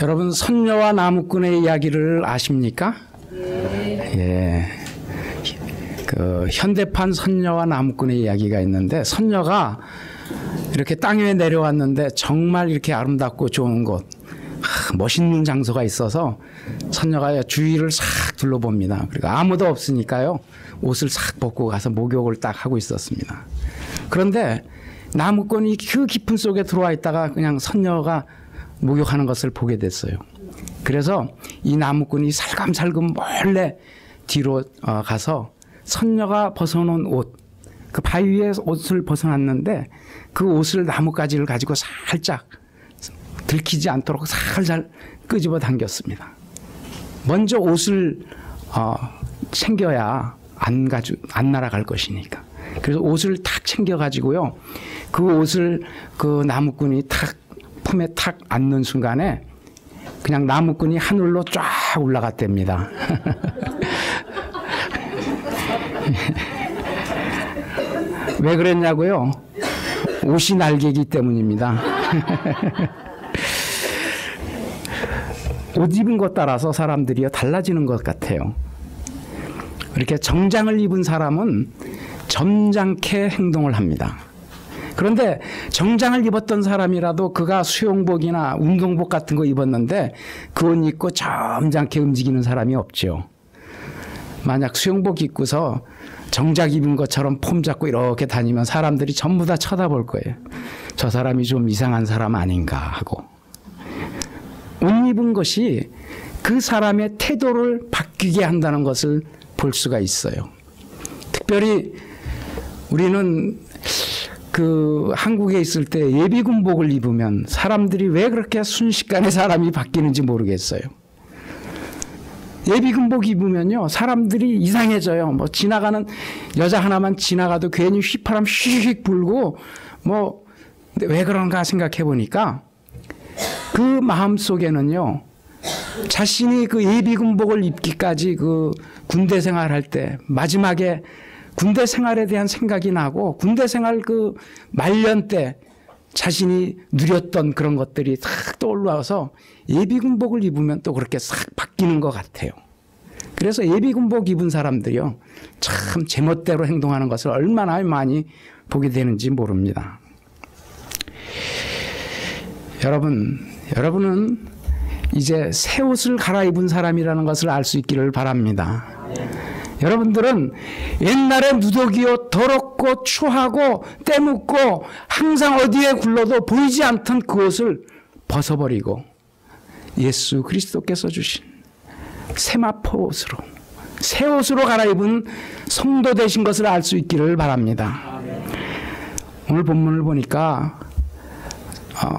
여러분, 선녀와 나무꾼의 이야기를 아십니까? 예. 그 현대판 선녀와 나무꾼의 이야기가 있는데, 선녀가 이렇게 땅 위에 내려왔는데 정말 이렇게 아름답고 좋은 곳, 멋있는 장소가 있어서 선녀가 주위를 싹 둘러봅니다. 그리고 아무도 없으니까요, 옷을 싹 벗고 가서 목욕을 딱 하고 있었습니다. 그런데 나무꾼이 그 깊은 속에 들어와 있다가 그냥 선녀가 목욕하는 것을 보게 됐어요. 그래서 이 나무꾼이 살금살금 몰래 뒤로 가서 선녀가 벗어놓은 옷, 그 바위 위에 옷을 벗어놨는데 그 옷을 나뭇가지를 가지고 살짝 들키지 않도록 살살 끄집어 당겼습니다. 먼저 옷을 챙겨야 안 날아갈 것이니까. 그래서 옷을 탁 챙겨가지고요, 그 옷을 그 나무꾼이 탁 품에 탁 안는 순간에 그냥 나무꾼이 하늘로 쫙 올라갔답니다. 왜 그랬냐고요? 옷이 날개이기 때문입니다. 옷 입은 것 따라서 사람들이 달라지는 것 같아요. 이렇게 정장을 입은 사람은 점잖게 행동을 합니다. 그런데 정장을 입었던 사람이라도 그가 수영복이나 운동복 같은 거 입었는데 그 옷 입고 점잖게 움직이는 사람이 없죠. 만약 수영복 입고서 정장 입은 것처럼 폼 잡고 이렇게 다니면 사람들이 전부 다 쳐다볼 거예요. 저 사람이 좀 이상한 사람 아닌가 하고. 옷 입은 것이 그 사람의 태도를 바뀌게 한다는 것을 볼 수가 있어요. 특별히 우리는 그 한국에 있을 때 예비군복을 입으면 사람들이 왜 그렇게 순식간에 사람이 바뀌는지 모르겠어요. 예비군복 입으면요, 사람들이 이상해져요. 뭐 지나가는 여자 하나만 지나가도 괜히 휘파람 휙휙 불고, 뭐 왜 그런가 생각해 보니까 그 마음 속에는요, 자신이 그 예비군복을 입기까지 그 군대 생활할 때 마지막에 군대 생활에 대한 생각이 나고, 군대 생활 그 말년 때 자신이 누렸던 그런 것들이 싹 떠올라서 예비군복을 입으면 또 그렇게 싹 바뀌는 것 같아요. 그래서 예비군복 입은 사람들이요, 참 제멋대로 행동하는 것을 얼마나 많이 보게 되는지 모릅니다. 여러분은 이제 새 옷을 갈아입은 사람이라는 것을 알 수 있기를 바랍니다. 여러분들은 옛날에 누더기요, 더럽고 추하고 때묻고 항상 어디에 굴러도 보이지 않던 그 옷을 벗어버리고 예수 그리스도께서 주신 세마포 옷으로, 새 옷으로 갈아입은 성도 되신 것을 알 수 있기를 바랍니다. 오늘 본문을 보니까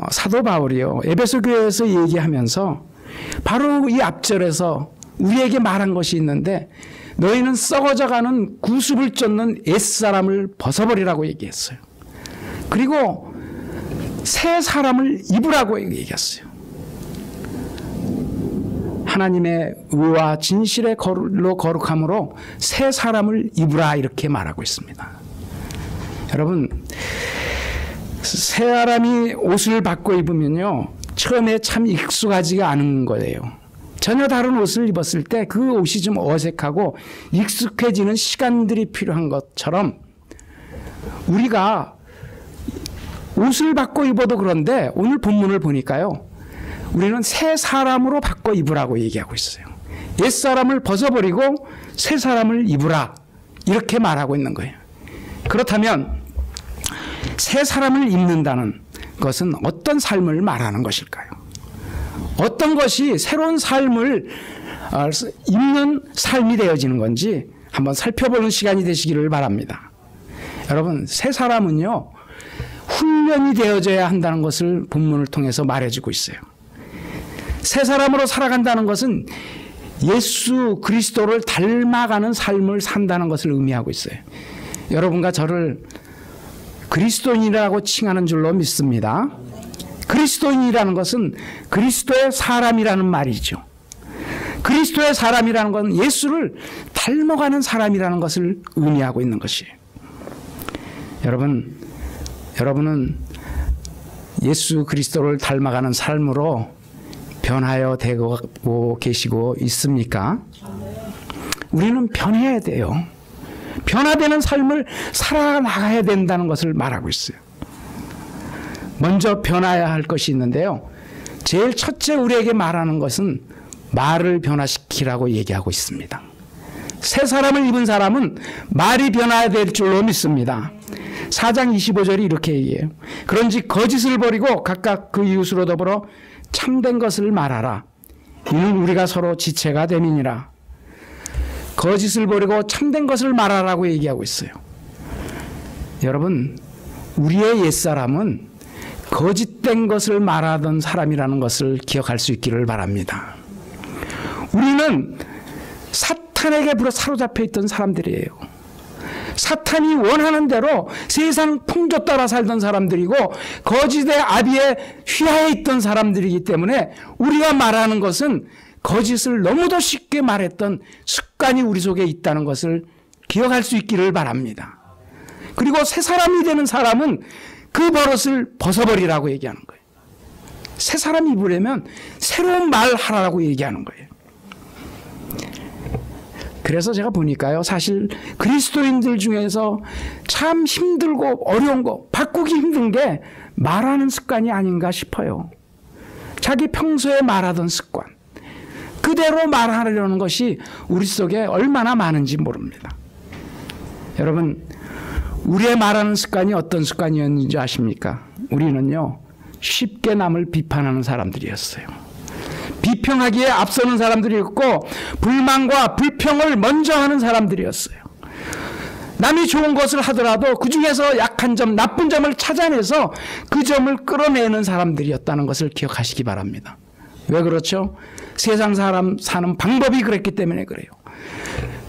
사도 바울이요, 에베소 교회에서 얘기하면서 바로 이 앞절에서 우리에게 말한 것이 있는데, 너희는 썩어져가는 구습을 쫓는 옛사람을 벗어버리라고 얘기했어요. 그리고 새 사람을 입으라고 얘기했어요. 하나님의 의와 진실의 거룩함으로 새 사람을 입으라, 이렇게 말하고 있습니다. 여러분, 새 사람이 옷을 바꿔 입으면요, 처음에 참 익숙하지가 않은 거예요. 전혀 다른 옷을 입었을 때 그 옷이 좀 어색하고 익숙해지는 시간들이 필요한 것처럼 우리가 옷을 바꿔 입어도 그런데 오늘 본문을 보니까요, 우리는 새 사람으로 바꿔 입으라고 얘기하고 있어요. 옛사람을 벗어버리고 새 사람을 입으라, 이렇게 말하고 있는 거예요. 그렇다면 새 사람을 입는다는 것은 어떤 삶을 말하는 것일까요? 어떤 것이 새로운 삶을 입는 삶이 되어지는 건지 한번 살펴보는 시간이 되시기를 바랍니다. 여러분, 새 사람은요, 훈련이 되어져야 한다는 것을 본문을 통해서 말해주고 있어요. 새 사람으로 살아간다는 것은 예수 그리스도를 닮아가는 삶을 산다는 것을 의미하고 있어요. 여러분과 저를 그리스도인이라고 칭하는 줄로 믿습니다. 그리스도인이라는 것은 그리스도의 사람이라는 말이죠. 그리스도의 사람이라는 건 예수를 닮아가는 사람이라는 것을 의미하고 있는 것이에요. 여러분은 예수 그리스도를 닮아가는 삶으로 변하여 되고 계시고 있습니까? 우리는 변해야 돼요. 변화되는 삶을 살아나가야 된다는 것을 말하고 있어요. 먼저 변화해야 할 것이 있는데요. 제일 첫째 우리에게 말하는 것은 말을 변화시키라고 얘기하고 있습니다. 새 사람을 입은 사람은 말이 변화해야 될 줄로 믿습니다. 4장 25절이 이렇게 얘기해요. 그런지 거짓을 버리고 각각 그 이웃으로 더불어 참된 것을 말하라. 이는 우리가 서로 지체가 됨이니라. 거짓을 버리고 참된 것을 말하라고 얘기하고 있어요. 여러분, 우리의 옛사람은 거짓된 것을 말하던 사람이라는 것을 기억할 수 있기를 바랍니다. 우리는 사탄에게 불어 사로잡혀 있던 사람들이에요. 사탄이 원하는 대로 세상 풍조 따라 살던 사람들이고 거짓의 아비에 휘하에 있던 사람들이기 때문에 우리가 말하는 것은 거짓을 너무도 쉽게 말했던 습관이 우리 속에 있다는 것을 기억할 수 있기를 바랍니다. 그리고 새 사람이 되는 사람은 그 버릇을 벗어버리라고 얘기하는 거예요. 새 사람이 입으려면 새로운 말 하라고 얘기하는 거예요. 그래서 제가 보니까요, 사실 그리스도인들 중에서 참 힘들고 어려운 거, 바꾸기 힘든 게 말하는 습관이 아닌가 싶어요. 자기 평소에 말하던 습관, 그대로 말하려는 것이 우리 속에 얼마나 많은지 모릅니다. 여러분, 우리의 말하는 습관이 어떤 습관이었는지 아십니까? 우리는요, 쉽게 남을 비판하는 사람들이었어요. 비평하기에 앞서는 사람들이었고 불만과 불평을 먼저 하는 사람들이었어요. 남이 좋은 것을 하더라도 그 중에서 약한 점, 나쁜 점을 찾아내서 그 점을 끌어내는 사람들이었다는 것을 기억하시기 바랍니다. 왜 그렇죠? 세상 사람 사는 방법이 그랬기 때문에 그래요.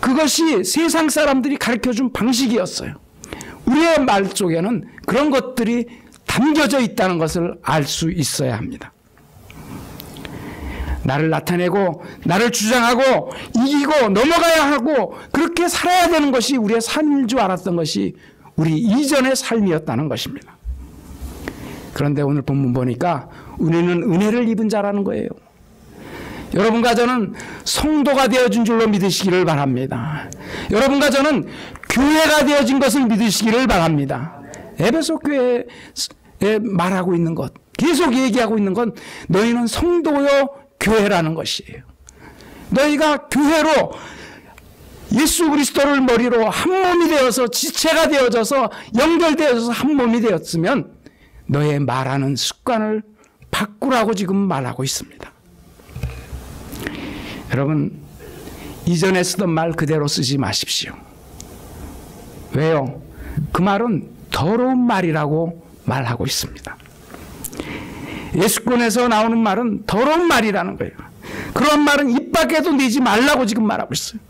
그것이 세상 사람들이 가르쳐준 방식이었어요. 우리의 말 속에는 그런 것들이 담겨져 있다는 것을 알 수 있어야 합니다. 나를 나타내고 나를 주장하고 이기고 넘어가야 하고 그렇게 살아야 되는 것이 우리의 삶인 줄 알았던 것이 우리 이전의 삶이었다는 것입니다. 그런데 오늘 본문 보니까 우리는 은혜를 입은 자라는 거예요. 여러분과 저는 성도가 되어진 줄로 믿으시기를 바랍니다. 여러분과 저는 교회가 되어진 것을 믿으시기를 바랍니다. 에베소 교회에 말하고 있는 것, 계속 얘기하고 있는 건 너희는 성도요 교회라는 것이에요. 너희가 교회로 예수 그리스도를 머리로 한 몸이 되어서 지체가 되어져서 연결되어서 한 몸이 되었으면 너의 말하는 습관을 바꾸라고 지금 말하고 있습니다. 여러분, 이전에 쓰던 말 그대로 쓰지 마십시오. 왜요? 그 말은 더러운 말이라고 말하고 있습니다. 예수권에서 나오는 말은 더러운 말이라는 거예요. 그런 말은 입 밖에도 내지 말라고 지금 말하고 있어요.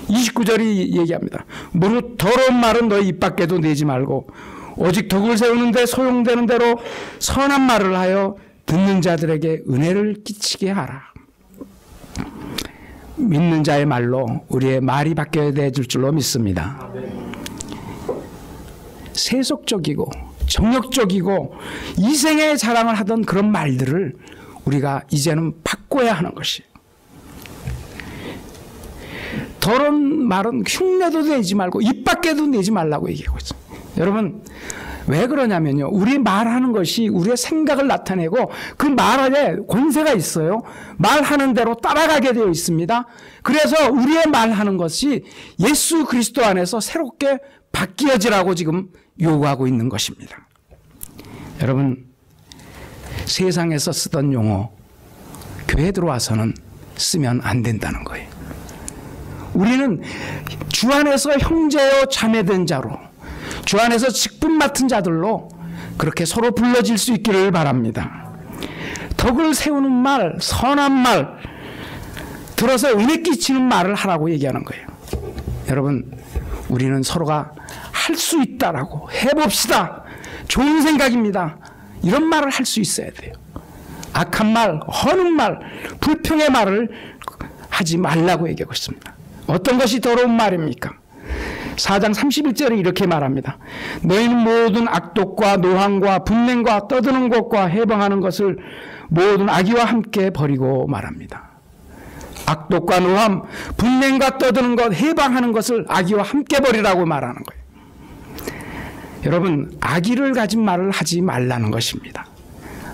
29절이 얘기합니다. 무릇 더러운 말은 너희 입 밖에도 내지 말고 오직 덕을 세우는데 소용되는 대로 선한 말을 하여 듣는 자들에게 은혜를 끼치게 하라. 믿는 자의 말로 우리의 말이 바뀌어야 될 줄로 믿습니다. 세속적이고 정욕적이고 이생의 자랑을 하던 그런 말들을 우리가 이제는 바꿔야 하는 것이에요. 더러운 말은 흉내도 내지 말고 입 밖에도 내지 말라고 얘기하고 있어요. 여러분, 왜 그러냐면요, 우리 말하는 것이 우리의 생각을 나타내고 그 말에 권세가 있어요. 말하는 대로 따라가게 되어 있습니다. 그래서 우리의 말하는 것이 예수 그리스도 안에서 새롭게 바뀌어지라고 지금 요구하고 있는 것입니다. 여러분, 세상에서 쓰던 용어 교회 들어와서는 쓰면 안 된다는 거예요. 우리는 주 안에서 형제요 자매된 자로, 주 안에서 직분 맡은 자들로 그렇게 서로 불러질 수 있기를 바랍니다. 덕을 세우는 말, 선한 말, 들어서 은혜 끼치는 말을 하라고 얘기하는 거예요. 여러분, 우리는 서로가 할 수 있다라고, 해봅시다, 좋은 생각입니다, 이런 말을 할 수 있어야 돼요. 악한 말, 허는 말, 불평의 말을 하지 말라고 얘기하고 있습니다. 어떤 것이 더러운 말입니까? 4장 31절에 이렇게 말합니다. 너희는 모든 악독과 노함과 분맹과 떠드는 것과 해방하는 것을 모든 악의와 함께 버리고 말합니다. 악독과 노함, 분냉과 떠드는 것, 해방하는 것을 악의와 함께 버리라고 말하는 거예요. 여러분, 악의를 가진 말을 하지 말라는 것입니다.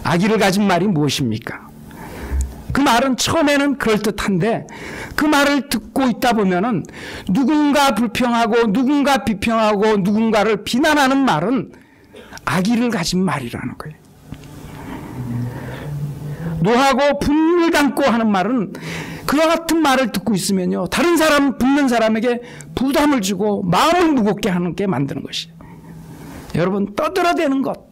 악의를 가진 말이 무엇입니까? 그 말은 처음에는 그럴듯한데 그 말을 듣고 있다 보면은 누군가 불평하고 누군가 비평하고 누군가를 비난하는 말은 악의를 가진 말이라는 거예요. 노하고 분을 담고 하는 말은 그와 같은 말을 듣고 있으면요, 다른 사람, 듣는 사람에게 부담을 주고 마음을 무겁게 하는 게 만드는 것이에요. 여러분, 떠들어대는 것,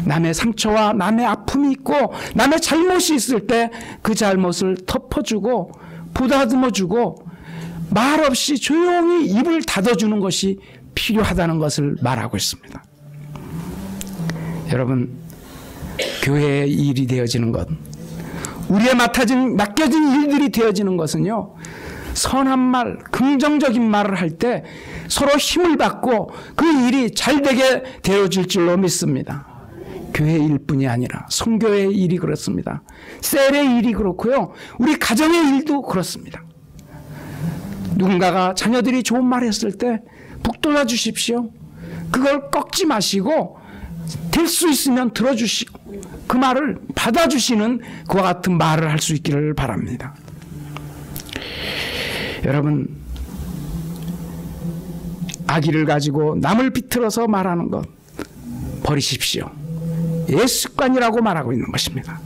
남의 상처와 남의 아픔이 있고 남의 잘못이 있을 때 그 잘못을 덮어주고 보다듬어주고 말없이 조용히 입을 닫아주는 것이 필요하다는 것을 말하고 있습니다. 여러분, 교회의 일이 되어지는 것, 우리에 맡겨진 일들이 되어지는 것은요, 선한 말, 긍정적인 말을 할 때 서로 힘을 받고 그 일이 잘 되게 되어질 줄로 믿습니다. 교회 일뿐이 아니라 선교의 일이 그렇습니다. 셀의 일이 그렇고요, 우리 가정의 일도 그렇습니다. 누군가가 자녀들이 좋은 말 했을 때 북돋아 주십시오. 그걸 꺾지 마시고 될 수 있으면 들어주시고 그 말을 받아주시는 그와 같은 말을 할 수 있기를 바랍니다. 여러분, 악의를 가지고 남을 비틀어서 말하는 것 버리십시오. 옛습관이라고 말하고 있는 것입니다.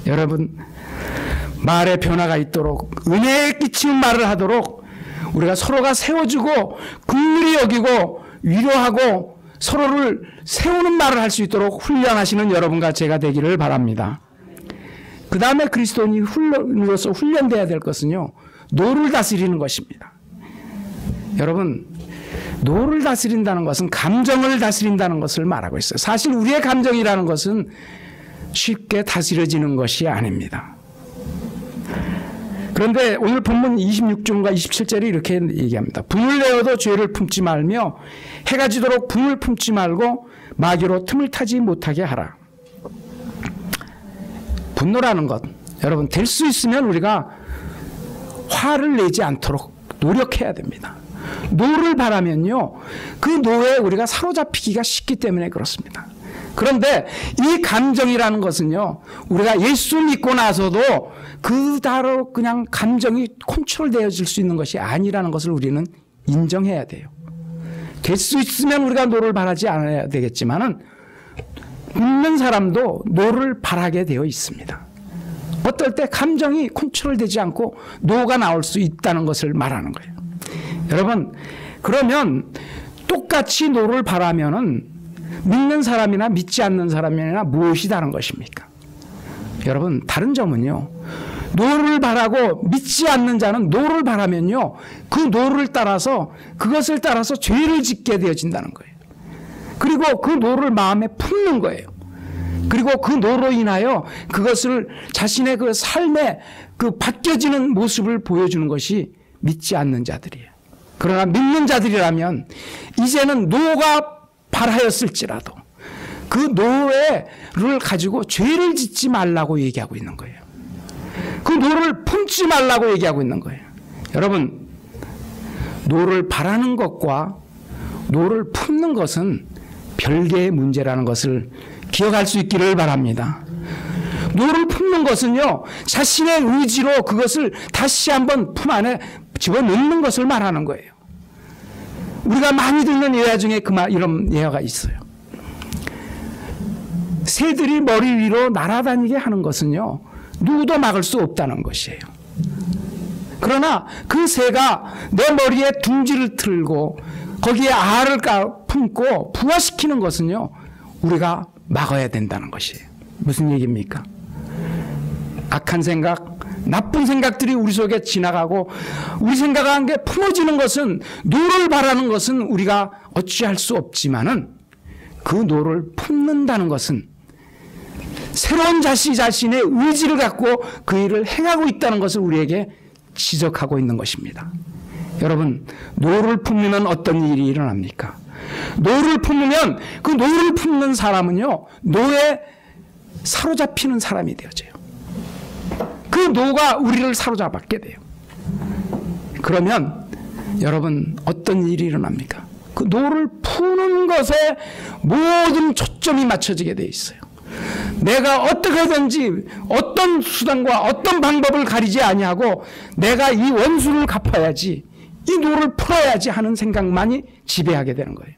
여러분, 말에 변화가 있도록 은혜에 끼치는 말을 하도록 우리가 서로가 세워주고 긍휼히 여기고 위로하고 서로를 세우는 말을 할 수 있도록 훈련하시는 여러분과 제가 되기를 바랍니다. 그 다음에 그리스도인으로서 훈련되어야 될 것은요, 노를 다스리는 것입니다. 여러분, 노를 다스린다는 것은 감정을 다스린다는 것을 말하고 있어요. 사실 우리의 감정이라는 것은 쉽게 다스려지는 것이 아닙니다. 그런데 오늘 본문 26절과 27절이 이렇게 얘기합니다. 분을 내어도 죄를 품지 말며 해가 지도록 분을 품지 말고 마귀로 틈을 타지 못하게 하라. 분노라는 것, 여러분, 될 수 있으면 우리가 화를 내지 않도록 노력해야 됩니다. 노를 바라면요, 그 노에 우리가 사로잡히기가 쉽기 때문에 그렇습니다. 그런데 이 감정이라는 것은요, 우리가 예수 믿고 나서도 그대로 그냥 감정이 컨트롤되어질 수 있는 것이 아니라는 것을 우리는 인정해야 돼요. 될 수 있으면 우리가 노를 바라지 않아야 되겠지만은 믿는 사람도 노를 바라게 되어 있습니다. 어떨 때 감정이 컨트롤되지 않고 노가 나올 수 있다는 것을 말하는 거예요. 여러분, 그러면 똑같이 노를 바라면은 믿는 사람이나 믿지 않는 사람이나 무엇이 다른 것입니까? 여러분, 다른 점은요, 노를 바라고 믿지 않는 자는 노를 바라면요, 그 노를 따라서 그것을 따라서 죄를 짓게 되어진다는 거예요. 그리고 그 노를 마음에 품는 거예요. 그리고 그 노로 인하여 그것을 자신의 그 삶에 그 바뀌어지는 모습을 보여주는 것이 믿지 않는 자들이에요. 그러나 믿는 자들이라면 이제는 노가 발하였을지라도 그 노를 가지고 죄를 짓지 말라고 얘기하고 있는 거예요. 그 노를 품지 말라고 얘기하고 있는 거예요. 여러분, 노를 바라는 것과 노를 품는 것은 별개의 문제라는 것을 기억할 수 있기를 바랍니다. 노를 품는 것은요, 자신의 의지로 그것을 다시 한번 품 안에 집어넣는 것을 말하는 거예요. 우리가 많이 듣는 예화 중에 이런 예화가 있어요. 새들이 머리 위로 날아다니게 하는 것은요, 누구도 막을 수 없다는 것이에요. 그러나 그 새가 내 머리에 둥지를 틀고 거기에 알을 품고 부화시키는 것은요, 우리가 막아야 된다는 것이에요. 무슨 얘기입니까? 악한 생각, 나쁜 생각들이 우리 속에 지나가고 우리 생각한 게 품어지는 것은, 노를 바라는 것은 우리가 어찌할 수 없지만은 그 노를 품는다는 것은 새로운 자신의 의지를 갖고 그 일을 행하고 있다는 것을 우리에게 지적하고 있는 것입니다. 여러분, 노를 품으면 어떤 일이 일어납니까? 노를 품으면 그 노를 품는 사람은요, 노에 사로잡히는 사람이 되어져요. 그 노가 우리를 사로잡게 돼요. 그러면 여러분 어떤 일이 일어납니까? 그 노를 푸는 것에 모든 초점이 맞춰지게 되어 있어요. 내가 어떻게든지 어떤 수단과 어떤 방법을 가리지 아니하고 내가 이 원수를 갚아야지, 이 노를 풀어야지 하는 생각만이 지배하게 되는 거예요.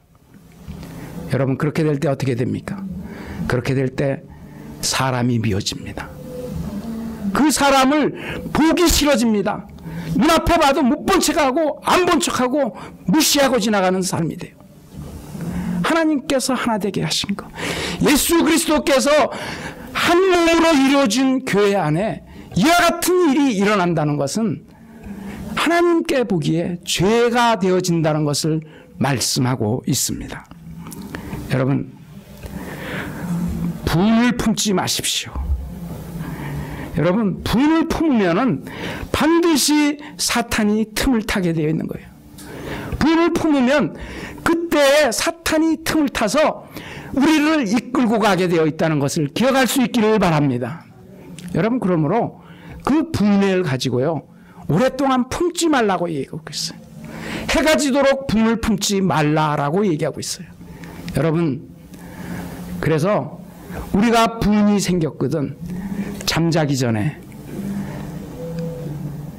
여러분 그렇게 될 때 어떻게 됩니까? 그렇게 될 때 사람이 미워집니다. 그 사람을 보기 싫어집니다. 눈앞에 봐도 못 본 척하고 안 본 척하고 무시하고 지나가는 삶이 돼요. 하나님께서 하나 되게 하신 것, 예수 그리스도께서 한 몸으로 이루어진 교회 안에 이와 같은 일이 일어난다는 것은 하나님께 보기에 죄가 되어진다는 것을 말씀하고 있습니다. 여러분, 분을 품지 마십시오. 여러분, 분을 품으면은 반드시 사탄이 틈을 타게 되어 있는 거예요. 분을 품으면 그때 사탄이 틈을 타서 우리를 이끌고 가게 되어 있다는 것을 기억할 수 있기를 바랍니다. 여러분, 그러므로 그 분을 가지고요, 오랫동안 품지 말라고 얘기하고 있어요. 해가 지도록 분을 품지 말라라고 얘기하고 있어요. 여러분, 그래서 우리가 분이 생겼거든 잠자기 전에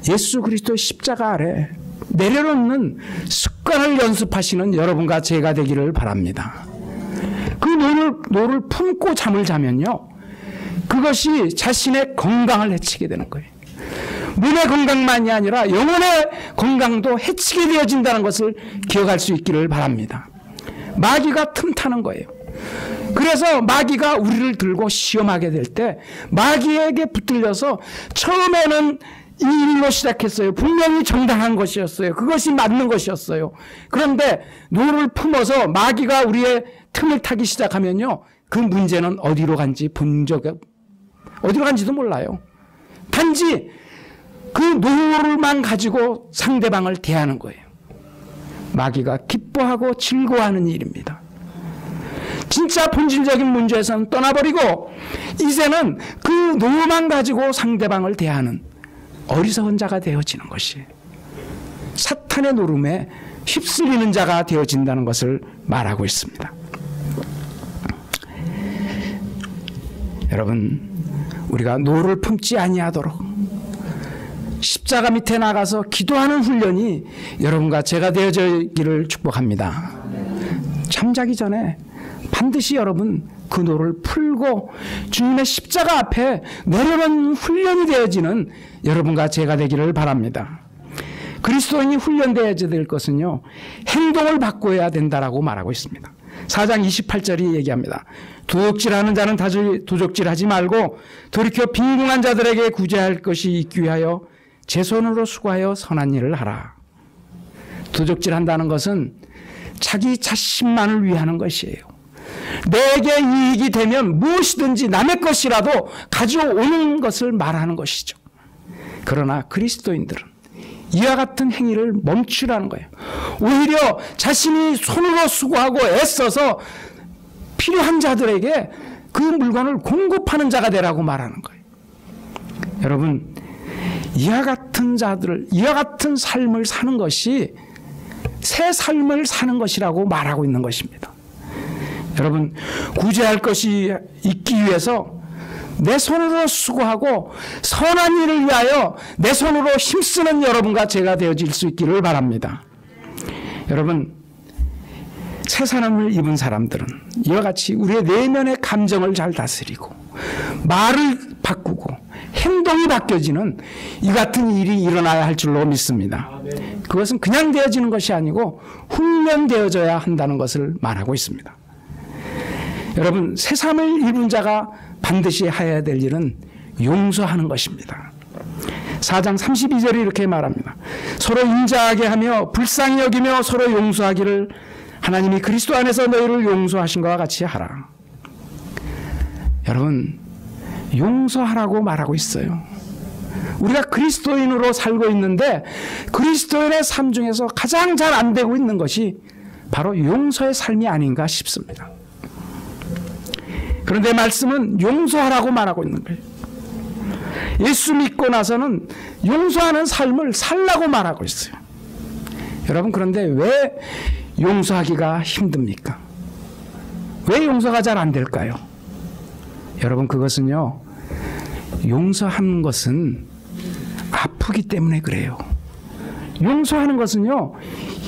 예수 그리스도 십자가 아래 내려놓는 습관을 연습하시는 여러분과 제가 되기를 바랍니다. 그 노를 품고 잠을 자면요, 그것이 자신의 건강을 해치게 되는 거예요. 몸의 건강만이 아니라 영혼의 건강도 해치게 되어진다는 것을 기억할 수 있기를 바랍니다. 마귀가 틈타는 거예요. 그래서 마귀가 우리를 들고 시험하게 될 때 마귀에게 붙들려서 처음에는 이 일로 시작했어요. 분명히 정당한 것이었어요. 그것이 맞는 것이었어요. 그런데 노를 품어서 마귀가 우리의 틈을 타기 시작하면요, 그 문제는 어디로 간지도 몰라요. 단지 그 노를만 가지고 상대방을 대하는 거예요. 마귀가 기뻐하고 즐거워하는 일입니다. 진짜 본질적인 문제에서는 떠나버리고 이제는 그 노만 가지고 상대방을 대하는 어리석은 자가 되어지는 것이 사탄의 노름에 휩쓸리는 자가 되어진다는 것을 말하고 있습니다. 여러분, 우리가 노를 품지 아니하도록 십자가 밑에 나가서 기도하는 훈련이 여러분과 제가 되어지기를 축복합니다. 잠자기 전에 반드시 여러분 그 노를 풀고 주님의 십자가 앞에 내려놓는 훈련이 되어지는 여러분과 제가 되기를 바랍니다. 그리스도인이 훈련되어야 될 것은요, 행동을 바꿔야 된다라고 말하고 있습니다. 4장 28절이 얘기합니다. 도적질하는 자는 도적질하지 말고 돌이켜 빈궁한 자들에게 구제할 것이 있기 위하여 제 손으로 수고하여 선한 일을 하라. 도적질한다는 것은 자기 자신만을 위하는 것이에요. 내게 이익이 되면 무엇이든지 남의 것이라도 가져오는 것을 말하는 것이죠. 그러나 그리스도인들은 이와 같은 행위를 멈추라는 거예요. 오히려 자신이 손으로 수고하고 애써서 필요한 자들에게 그 물건을 공급하는 자가 되라고 말하는 거예요. 여러분, 이와 같은 삶을 사는 것이 새 삶을 사는 것이라고 말하고 있는 것입니다. 여러분, 구제할 것이 있기 위해서 내 손으로 수고하고 선한 일을 위하여 내 손으로 힘쓰는 여러분과 제가 되어질 수 있기를 바랍니다. 여러분, 새 사람을 입은 사람들은 이와 같이 우리의 내면의 감정을 잘 다스리고 말을 바꾸고 행동이 바뀌어지는 이 같은 일이 일어나야 할 줄로 믿습니다. 그것은 그냥 되어지는 것이 아니고 훈련되어져야 한다는 것을 말하고 있습니다. 여러분, 새 삶을 입은 자가 반드시 해야 될 일은 용서하는 것입니다. 4장 32절이 이렇게 말합니다. 서로 인자하게 하며 불쌍히 여기며 서로 용서하기를 하나님이 그리스도 안에서 너희를 용서하신 것과 같이 하라. 여러분, 용서하라고 말하고 있어요. 우리가 그리스도인으로 살고 있는데 그리스도인의 삶 중에서 가장 잘 안 되고 있는 것이 바로 용서의 삶이 아닌가 싶습니다. 그런데 말씀은 용서하라고 말하고 있는 거예요. 예수 믿고 나서는 용서하는 삶을 살라고 말하고 있어요. 여러분, 그런데 왜 용서하기가 힘듭니까? 왜 용서가 잘 안 될까요? 여러분, 그것은요, 용서하는 것은 아프기 때문에 그래요. 용서하는 것은요,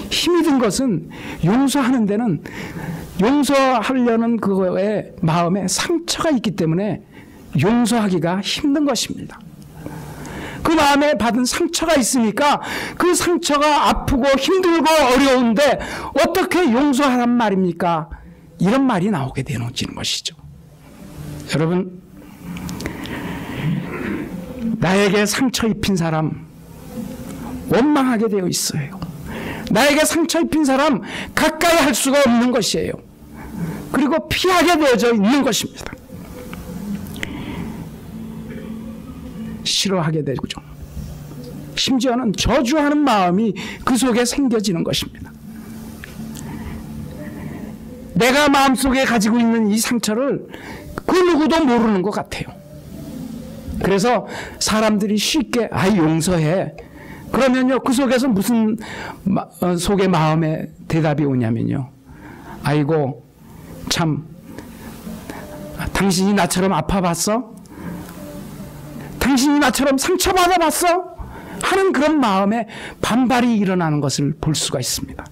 힘이 든 것은 용서하는 데는 용서하려는 그거에 마음에 상처가 있기 때문에 용서하기가 힘든 것입니다. 그 마음에 받은 상처가 있으니까 그 상처가 아프고 힘들고 어려운데 어떻게 용서하란 말입니까? 이런 말이 나오게 되는 것이죠. 여러분, 나에게 상처 입힌 사람 원망하게 되어 있어요. 나에게 상처 입힌 사람 가까이 할 수가 없는 것이에요. 그리고 피하게 되어져 있는 것입니다. 싫어하게 되죠. 심지어는 저주하는 마음이 그 속에 생겨지는 것입니다. 내가 마음속에 가지고 있는 이 상처를 그 누구도 모르는 것 같아요. 그래서 사람들이 쉽게 용서해. 그러면요, 그 속에서 무슨 속의 마음에 대답이 오냐면요, 아이고 참 당신이 나처럼 아파봤어? 당신이 나처럼 상처받아봤어? 하는 그런 마음에 반발이 일어나는 것을 볼 수가 있습니다.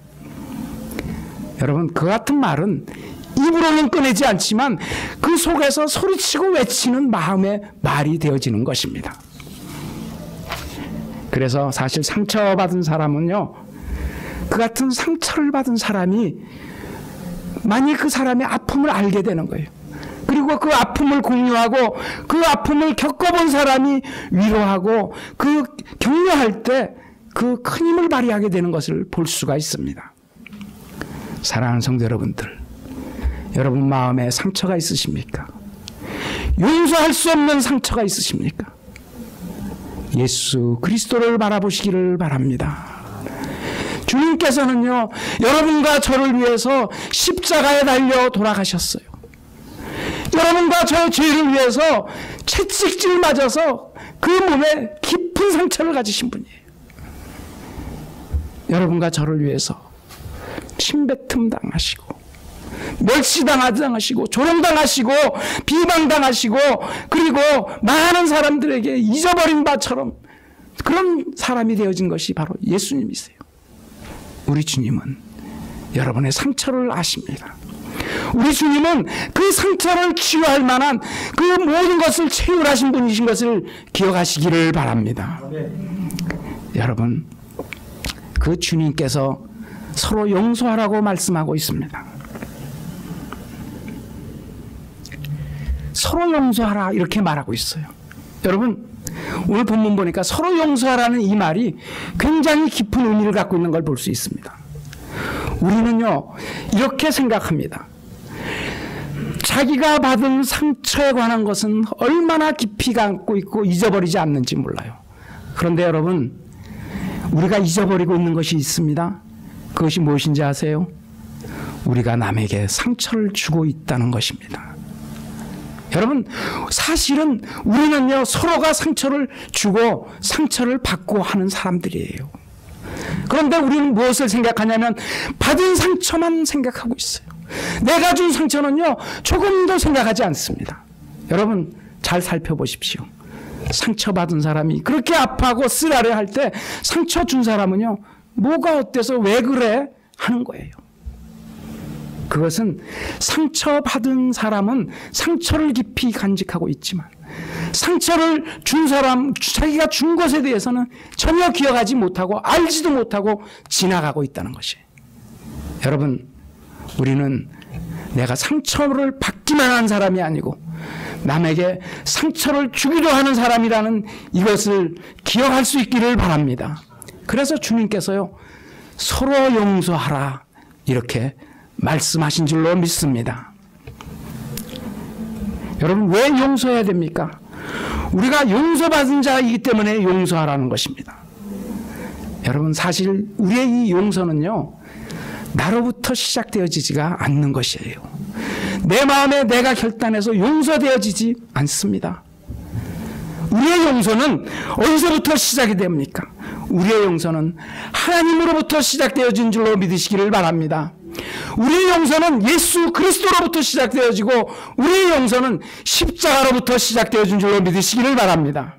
여러분, 그 같은 말은 입으로는 꺼내지 않지만 그 속에서 소리치고 외치는 마음의 말이 되어지는 것입니다. 그래서 사실 상처받은 사람은요, 그 같은 상처를 받은 사람이 만약 그 사람의 아픔을 알게 되는 거예요. 그리고 그 아픔을 공유하고 그 아픔을 겪어본 사람이 위로하고 그 격려할 때 그 큰 힘을 발휘하게 되는 것을 볼 수가 있습니다. 사랑하는 성도 여러분들, 여러분 마음에 상처가 있으십니까? 용서할 수 없는 상처가 있으십니까? 예수 그리스도를 바라보시기를 바랍니다. 주님께서는요, 여러분과 저를 위해서 십자가에 달려 돌아가셨어요. 여러분과 저의 죄를 위해서 채찍질 맞아서 그 몸에 깊은 상처를 가지신 분이에요. 여러분과 저를 위해서 침뱉음 당하시고 멸시당하시고 조롱당하시고 비방당하시고 그리고 많은 사람들에게 잊어버린 바처럼 그런 사람이 되어진 것이 바로 예수님이세요. 우리 주님은 여러분의 상처를 아십니다. 우리 주님은 그 상처를 치유할 만한 그 모든 것을 채울하신 분이신 것을 기억하시기를 바랍니다. 여러분, 그 주님께서 서로 용서하라고 말씀하고 있습니다. 서로 용서하라 이렇게 말하고 있어요. 여러분, 오늘 본문 보니까 서로 용서하라는 이 말이 굉장히 깊은 의미를 갖고 있는 걸 볼 수 있습니다. 우리는요, 이렇게 생각합니다. 자기가 받은 상처에 관한 것은 얼마나 깊이 갖고 있고 잊어버리지 않는지 몰라요. 그런데 여러분, 우리가 잊어버리고 있는 것이 있습니다. 그것이 무엇인지 아세요? 우리가 남에게 상처를 주고 있다는 것입니다. 여러분, 사실은 우리는요, 서로가 상처를 주고 상처를 받고 하는 사람들이에요. 그런데 우리는 무엇을 생각하냐면 받은 상처만 생각하고 있어요. 내가 준 상처는요, 조금도 생각하지 않습니다. 여러분, 잘 살펴보십시오. 상처받은 사람이 그렇게 아파하고 쓰라려 할 때 상처 준 사람은요, 뭐가 어때서 왜 그래? 하는 거예요. 그것은 상처받은 사람은 상처를 깊이 간직하고 있지만 상처를 준 사람, 자기가 준 것에 대해서는 전혀 기억하지 못하고 알지도 못하고 지나가고 있다는 것이에요. 여러분, 우리는 내가 상처를 받기만 한 사람이 아니고 남에게 상처를 주기도 하는 사람이라는 이것을 기억할 수 있기를 바랍니다. 그래서 주님께서요, 서로 용서하라 이렇게 말씀하신 줄로 믿습니다. 여러분, 왜 용서해야 됩니까? 우리가 용서받은 자이기 때문에 용서하라는 것입니다. 여러분, 사실 우리의 이 용서는요, 나로부터 시작되어지지가 않는 것이에요. 내 마음에 내가 결단해서 용서되어지지 않습니다. 우리의 용서는 어디서부터 시작이 됩니까? 우리의 용서는 하나님으로부터 시작되어진 줄로 믿으시기를 바랍니다. 우리의 용서는 예수 그리스도로부터 시작되어지고 우리의 용서는 십자가로부터 시작되어진 줄로 믿으시기를 바랍니다.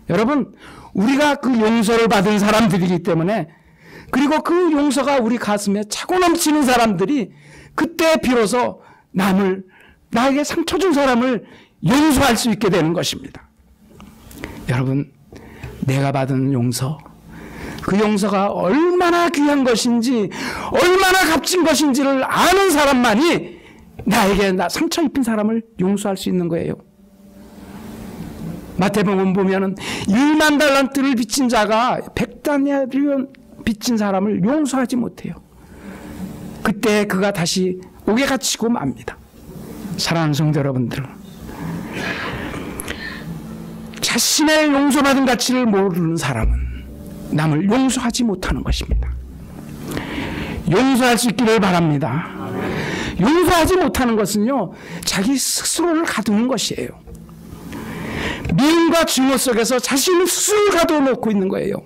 여러분, 우리가 그 용서를 받은 사람들이기 때문에, 그리고 그 용서가 우리 가슴에 차고 넘치는 사람들이 그때 비로소 나에게 상처 준 사람을 용서할 수 있게 되는 것입니다. 여러분, 내가 받은 용서, 그 용서가 얼마나 귀한 것인지, 얼마나 값진 것인지를 아는 사람만이 나에게 상처 입힌 사람을 용서할 수 있는 거예요. 마태복음 보면은 1만 달란트를 빚진 자가 100달란트를 빚진 사람을 용서하지 못해요. 그때 그가 다시 옥에 갇히고 맙니다. 사랑하는 성도 여러분들, 자신의 용서받은 가치를 모르는 사람은 남을 용서하지 못하는 것입니다. 용서할 수 있기를 바랍니다. 용서하지 못하는 것은요, 자기 스스로를 가두는 것이에요. 미움과 증오 속에서 자신을 스스로 가둬놓고 있는 거예요.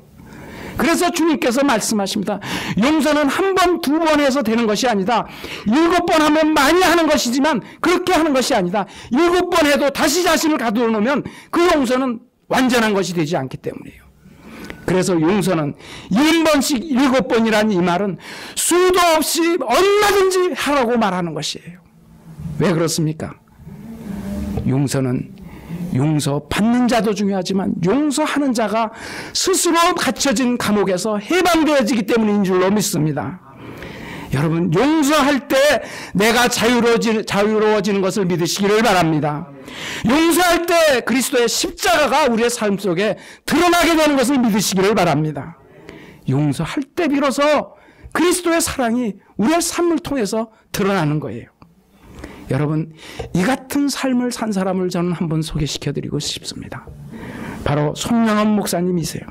그래서 주님께서 말씀하십니다. 용서는 한 번, 두 번 해서 되는 것이 아니다. 7번 하면 많이 하는 것이지만 그렇게 하는 것이 아니다. 7번 해도 다시 자신을 가두어 놓으면 그 용서는 완전한 것이 되지 않기 때문이에요. 그래서 용서는 1번씩 7번이라는 이 말은 수도 없이 얼마든지 하라고 말하는 것이에요. 왜 그렇습니까? 용서는 용서받는 자도 중요하지만 용서하는 자가 스스로 갇혀진 감옥에서 해방되어지기 때문인 줄로 믿습니다. 여러분, 용서할 때 내가 자유로워지는 것을 믿으시기를 바랍니다. 용서할 때 그리스도의 십자가가 우리의 삶 속에 드러나게 되는 것을 믿으시기를 바랍니다. 용서할 때 비로소 그리스도의 사랑이 우리의 삶을 통해서 드러나는 거예요. 여러분, 이 같은 삶을 산 사람을 저는 한번 소개시켜드리고 싶습니다. 바로 손양원 목사님이세요.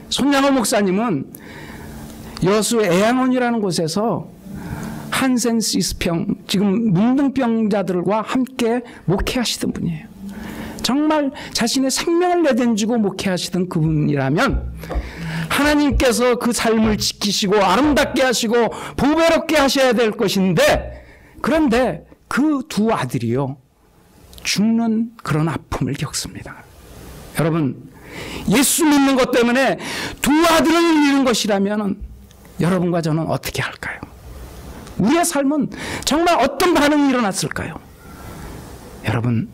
손양원 목사님은 여수 애양원이라는 곳에서 한센시스병, 지금 문둥병자들과 함께 목회하시던 분이에요. 정말 자신의 생명을 내던지고 목회하시던 그분이라면 하나님께서 그 삶을 지키시고 아름답게 하시고 보배롭게 하셔야 될 것인데, 그런데 그 두 아들이요, 죽는 그런 아픔을 겪습니다. 여러분, 예수 믿는 것 때문에 두 아들을 잃는 것이라면 여러분과 저는 어떻게 할까요? 우리의 삶은 정말 어떤 반응이 일어났을까요? 여러분,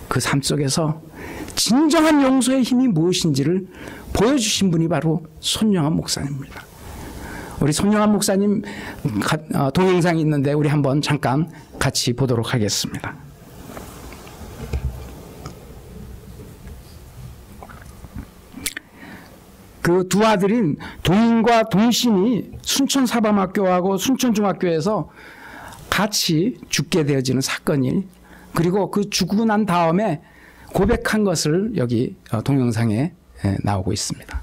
그 삶 속에서 진정한 용서의 힘이 무엇인지를 보여주신 분이 바로 손영환 목사님입니다. 우리 손영환 목사님 동영상이 있는데 우리 한번 잠깐 같이 보도록 하겠습니다. 그 두 아들인 동인과 동신이 순천사범학교하고 순천중학교에서 같이 죽게 되어지는 사건이, 그리고 그 죽고 난 다음에 고백한 것을 여기 동영상에 나오고 있습니다.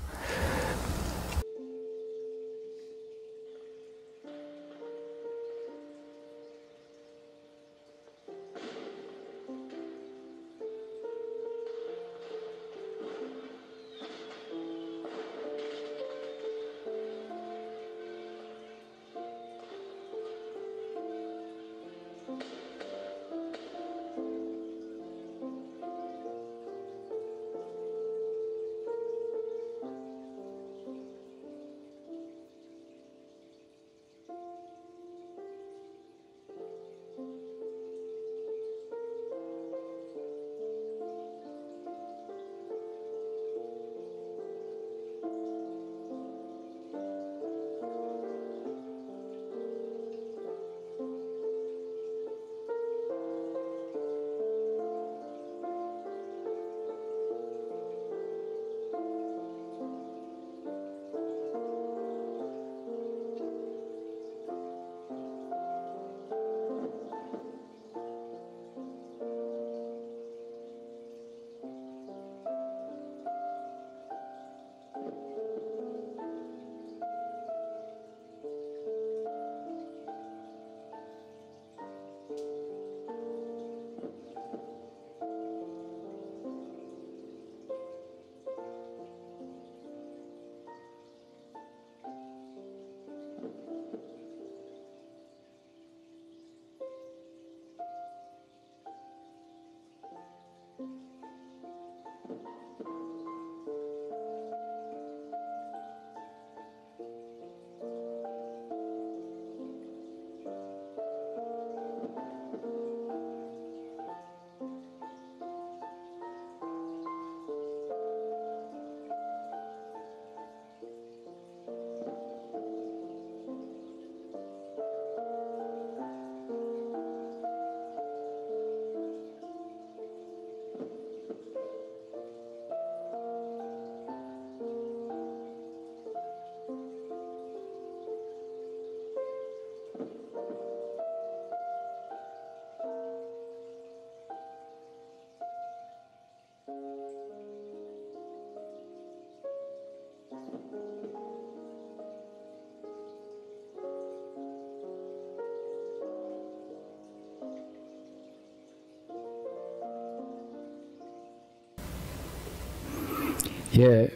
예,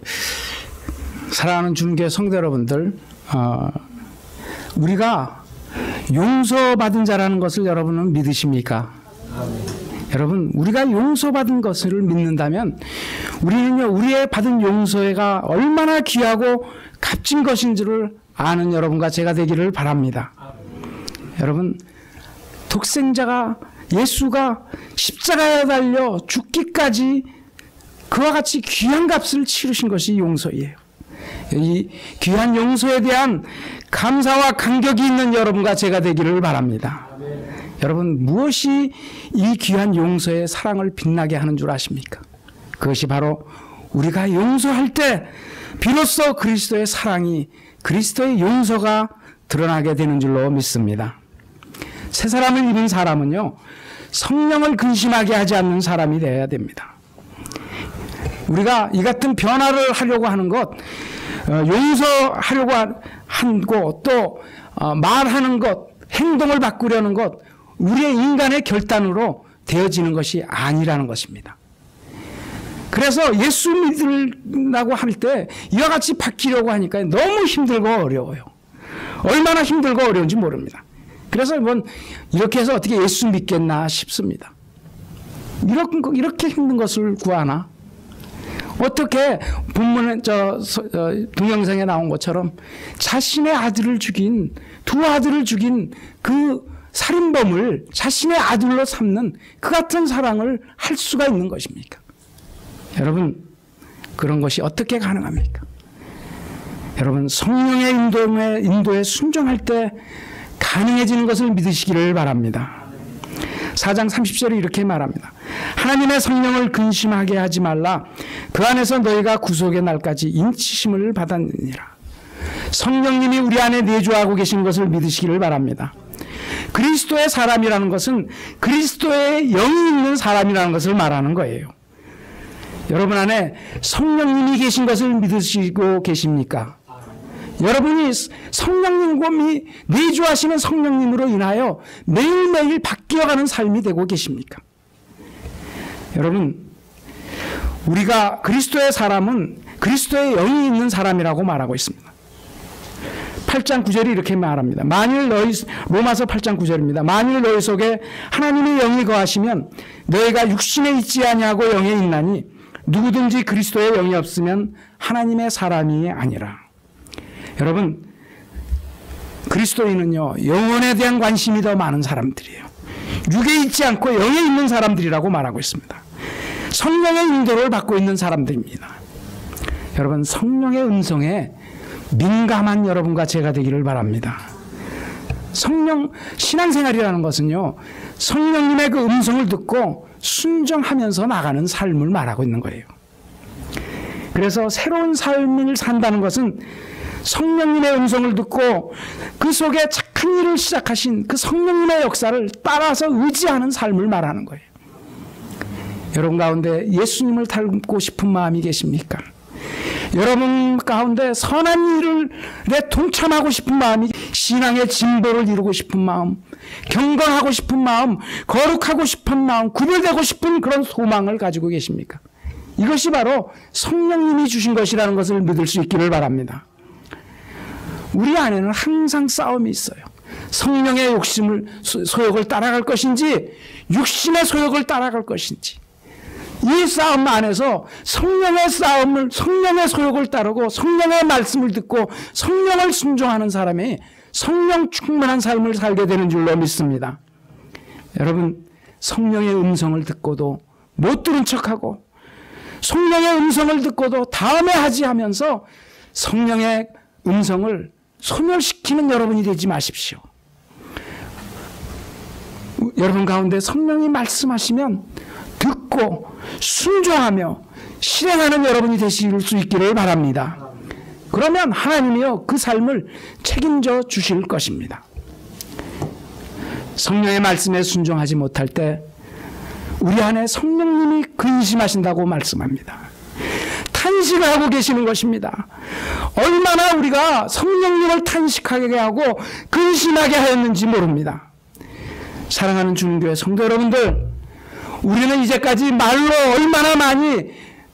사랑하는 주님교회 성도 여러분들, 우리가 용서받은 자라는 것을 여러분은 믿으십니까? 여러분, 우리가 용서받은 것을 믿는다면 우리는요, 우리의 받은 용서가 얼마나 귀하고 값진 것인지를 아는 여러분과 제가 되기를 바랍니다. 여러분, 독생자가 예수가 십자가에 달려 죽기까지 그와 같이 귀한 값을 치르신 것이 용서예요. 이 귀한 용서에 대한 감사와 감격이 있는 여러분과 제가 되기를 바랍니다. 여러분, 무엇이 이 귀한 용서의 사랑을 빛나게 하는 줄 아십니까? 그것이 바로 우리가 용서할 때 비로소 그리스도의 사랑이, 그리스도의 용서가 드러나게 되는 줄로 믿습니다. 새 사람을 입은 사람은요, 성령을 근심하게 하지 않는 사람이 되어야 됩니다. 우리가 이 같은 변화를 하려고 하는 것, 용서하려고 하고 또 말하는 것, 행동을 바꾸려는 것, 우리의 인간의 결단으로 되어지는 것이 아니라는 것입니다. 그래서 예수 믿으려고 할 때 이와 같이 바뀌려고 하니까 너무 힘들고 어려워요. 얼마나 힘들고 어려운지 모릅니다. 그래서 이렇게 해서 어떻게 예수 믿겠나 싶습니다. 이렇게 힘든 것을 구하나? 어떻게 본문에 동영상에 나온 것처럼 자신의 아들을 죽인, 두 아들을 죽인 그 살인범을 자신의 아들로 삼는 그 같은 사랑을 할 수가 있는 것입니까? 여러분, 그런 것이 어떻게 가능합니까? 여러분, 성령의 인도에 순종할 때 가능해지는 것을 믿으시기를 바랍니다. 4장 30절에 이렇게 말합니다. 하나님의 성령을 근심하게 하지 말라. 그 안에서 너희가 구속의 날까지 인치심을 받았느니라. 성령님이 우리 안에 내주하고 계신 것을 믿으시기를 바랍니다. 그리스도의 사람이라는 것은 그리스도의 영이 있는 사람이라는 것을 말하는 거예요. 여러분 안에 성령님이 계신 것을 믿으시고 계십니까? 여러분이 성령님과 내주하시는 성령님으로 인하여 매일매일 바뀌어가는 삶이 되고 계십니까? 여러분, 우리가 그리스도의 사람은 그리스도의 영이 있는 사람이라고 말하고 있습니다. 8장 9절이 이렇게 말합니다. 로마서 8장 9절입니다. 만일 너희 속에 하나님의 영이 거하시면 너희가 육신에 있지 아니하고 영에 있나니 누구든지 그리스도의 영이 없으면 하나님의 사람이 아니라. 여러분, 그리스도인은요, 영혼에 대한 관심이 더 많은 사람들이에요. 육에 있지 않고 영에 있는 사람들이라고 말하고 있습니다. 성령의 인도를 받고 있는 사람들입니다. 여러분, 성령의 음성에 민감한 여러분과 제가 되기를 바랍니다. 신앙생활이라는 것은요, 성령님의 그 음성을 듣고 순종하면서 나가는 삶을 말하고 있는 거예요. 그래서 새로운 삶을 산다는 것은 성령님의 음성을 듣고 그 속에 착한 일을 시작하신 그 성령님의 역사를 따라서 의지하는 삶을 말하는 거예요. 여러분 가운데 예수님을 닮고 싶은 마음이 계십니까? 여러분 가운데 선한 일에 동참하고 싶은 마음이, 신앙의 진보를 이루고 싶은 마음, 경건하고 싶은 마음, 거룩하고 싶은 마음, 구별되고 싶은 그런 소망을 가지고 계십니까? 이것이 바로 성령님이 주신 것이라는 것을 믿을 수 있기를 바랍니다. 우리 안에는 항상 싸움이 있어요. 성령의 욕심을, 소욕을 따라갈 것인지 육신의 소욕을 따라갈 것인지, 이 싸움 안에서 성령의 싸움을, 성령의 소욕을 따르고 성령의 말씀을 듣고 성령을 순종하는 사람이 성령 충만한 삶을 살게 되는 줄로 믿습니다. 여러분, 성령의 음성을 듣고도 못 들은 척하고 성령의 음성을 듣고도 다음에 하지 하면서 성령의 음성을 소멸시키는 여러분이 되지 마십시오. 여러분 가운데 성령이 말씀하시면 듣고 순종하며 실행하는 여러분이 되실 수 있기를 바랍니다. 그러면 하나님이요 그 삶을 책임져 주실 것입니다. 성령의 말씀에 순종하지 못할 때 우리 안에 성령님이 근심하신다고 말씀합니다. 탄식을 하고 계시는 것입니다. 얼마나 우리가 성령님을 탄식하게 하고 근심하게 하였는지 모릅니다. 사랑하는 주님교회 성도 여러분들, 우리는 이제까지 말로 얼마나 많이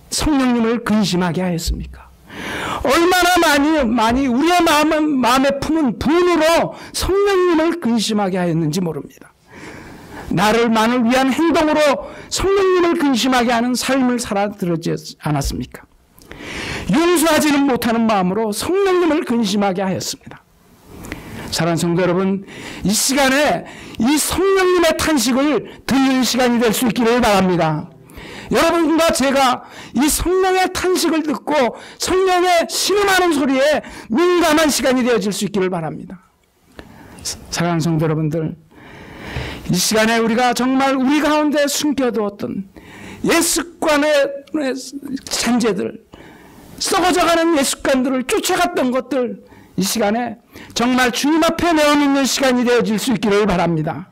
성령님을 근심하게 하였습니까? 얼마나 많이 우리의 마음에 품은 분으로 성령님을 근심하게 하였는지 모릅니다. 나를 위한 행동으로 성령님을 근심하게 하는 삶을 살아들었지 않았습니까? 용서하지는 못하는 마음으로 성령님을 근심하게 하였습니다. 사랑하는 성도 여러분, 이 시간에 이 성령님의 탄식을 듣는 시간이 될 수 있기를 바랍니다. 여러분과 제가 이 성령의 탄식을 듣고 성령의 신음하는 소리에 민감한 시간이 되어질 수 있기를 바랍니다. 사랑하는 성도 여러분들, 이 시간에 우리가 정말 우리 가운데 숨겨두었던 옛 습관의 잔재들, 썩어져가는 옛 습관들을 쫓아갔던 것들, 이 시간에 정말 주님 앞에 내어놓는 시간이 되어질 수 있기를 바랍니다.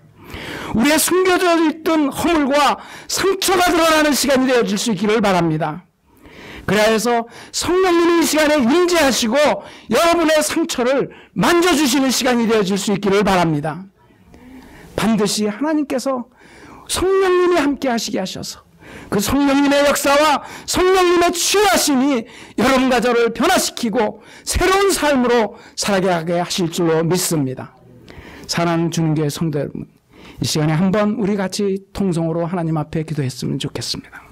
우리의 숨겨져 있던 허물과 상처가 드러나는 시간이 되어질 수 있기를 바랍니다. 그래야 해서 성령님이 이 시간에 임재하시고 여러분의 상처를 만져주시는 시간이 되어질 수 있기를 바랍니다. 반드시 하나님께서 성령님이 함께 하시게 하셔서 그 성령님의 역사와 성령님의 치유하심이 여러분과 저를 변화시키고 새로운 삶으로 살아가게 하실 줄로 믿습니다. 사랑하는 주님교회 성도 여러분, 이 시간에 한번 우리 같이 통성으로 하나님 앞에 기도했으면 좋겠습니다.